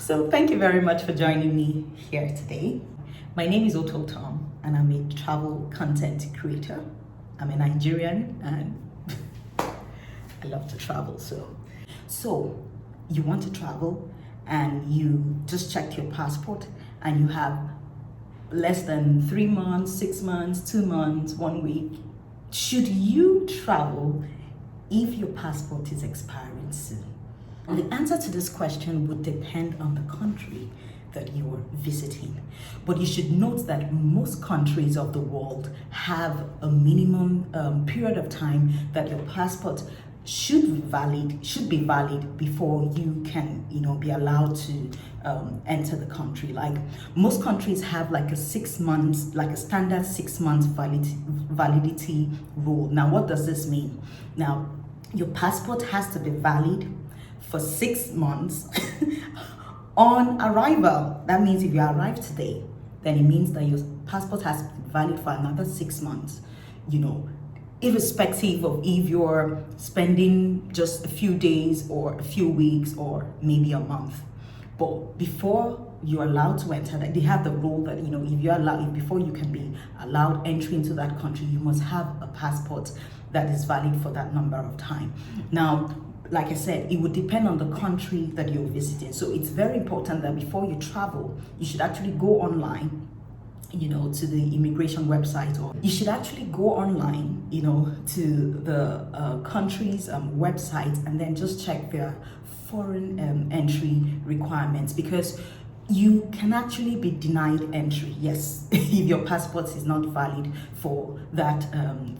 So thank you very much for joining me here today. My name is Oto Tom and I'm a travel content creator. I'm a Nigerian and I love to travel. So you want to travel and you just checked your passport and you have less than 3 months, 6 months, 2 months, 1 week. Should you travel if your passport is expiring soon? And the answer to this question would depend on the country that you are visiting. But you should note that most countries of the world have a minimum period of time that your passport should be valid before you can, be allowed to enter the country. Like most countries have like a 6 months, like a standard 6 months validity rule. Now, what does this mean? Now, your passport has to be valid for 6 months on arrival. That means if you arrive today, then it means that your passport has been valid for another 6 months, irrespective of if you're spending just a few days or a few weeks or maybe a month. But before you're allowed to enter, they have the rule that, before you can be allowed entry into that country, you must have a passport that is valid for that number of time. Now, like I said, it would depend on the country that you're visiting. So it's very important that before you travel, you should actually go online, to the immigration website, or you should actually go online, to the country's website and then just check their foreign entry requirements, because you can actually be denied entry, yes, if your passport is not valid for that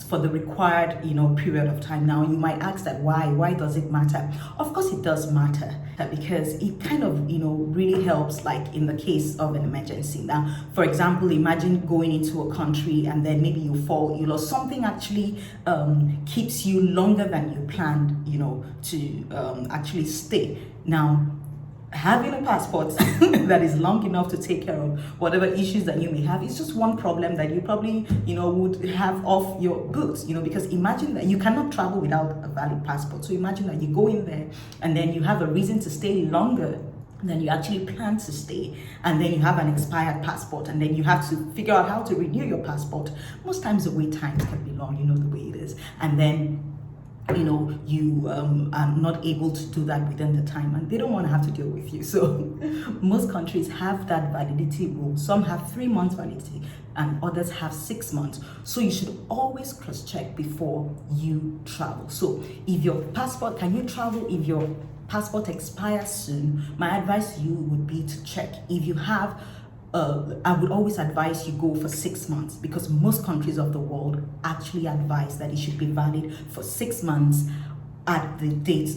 for the required period of time. Now you might ask that why does it matter? Of course it does matter, because it kind of really helps, like in the case of an emergency. Now, for example, imagine going into a country and then maybe you fall ill or something actually keeps you longer than you planned to actually stay. Now, having a passport that is long enough to take care of whatever issues that you may have is just one problem that you probably would have off your books, because imagine that you cannot travel without a valid passport. So imagine that you go in there and then you have a reason to stay longer than you actually plan to stay, and then you have an expired passport, and then you have to figure out how to renew your passport. Most times the wait times can be long, the way it is, and then you are not able to do that within the time, and they don't want to have to deal with you. So most countries have that validity rule. Some have 3 months validity and others have 6 months. So you should always cross-check before you travel. So if your passport, can you travel if your passport expires soon? My advice to you would be to check. If you have I would always advise you go for 6 months, because most countries of the world actually advise that it should be valid for 6 months at the date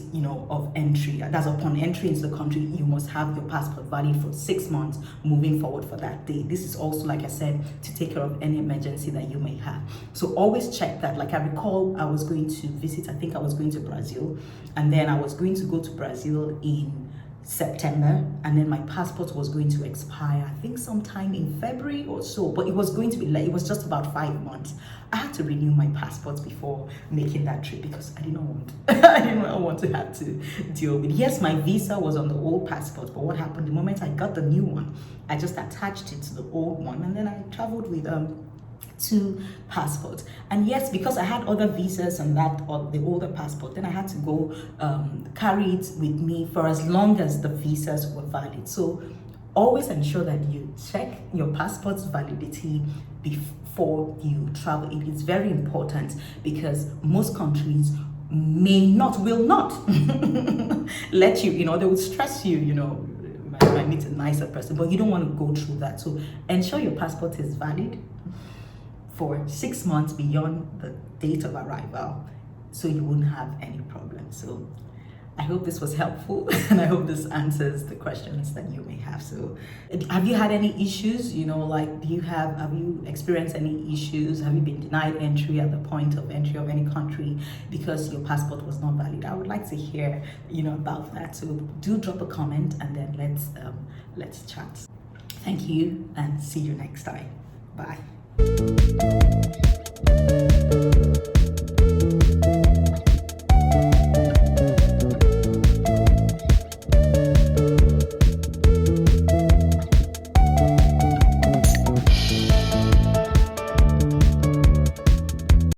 of entry. That's upon entry into the country, you must have your passport valid for 6 months moving forward for that date. This is also, like I said, to take care of any emergency that you may have. So always check that. Like I recall, I was going to visit, I think I was going to Brazil, and then I was going to go to Brazil in September, and then my passport was going to expire, I think sometime in February or so, but it was going to be late. It was just about 5 months. I had to renew my passport before making that trip, because I did not want to have to deal with. Yes, my visa was on the old passport, but what happened the moment I got the new one, I just attached it to the old one, and then I traveled with 2 passports. And yes, because I had other visas on that, or the older passport, then I had to go carry it with me for as long as the visas were valid. So always ensure that you check your passport's validity before you travel. It is very important, because most countries will not let you, they would stress you, might meet a nicer person, but you don't want to go through that. So ensure your passport is valid for 6 months beyond the date of arrival, so you won't have any problems. So I hope this was helpful, and I hope this answers the questions that you may have. So have you had any issues? Have you experienced any issues? Have you been denied entry at the point of entry of any country because your passport was not valid? I would like to hear, about that. So do drop a comment, and then let's chat. Thank you, and see you next time. Bye.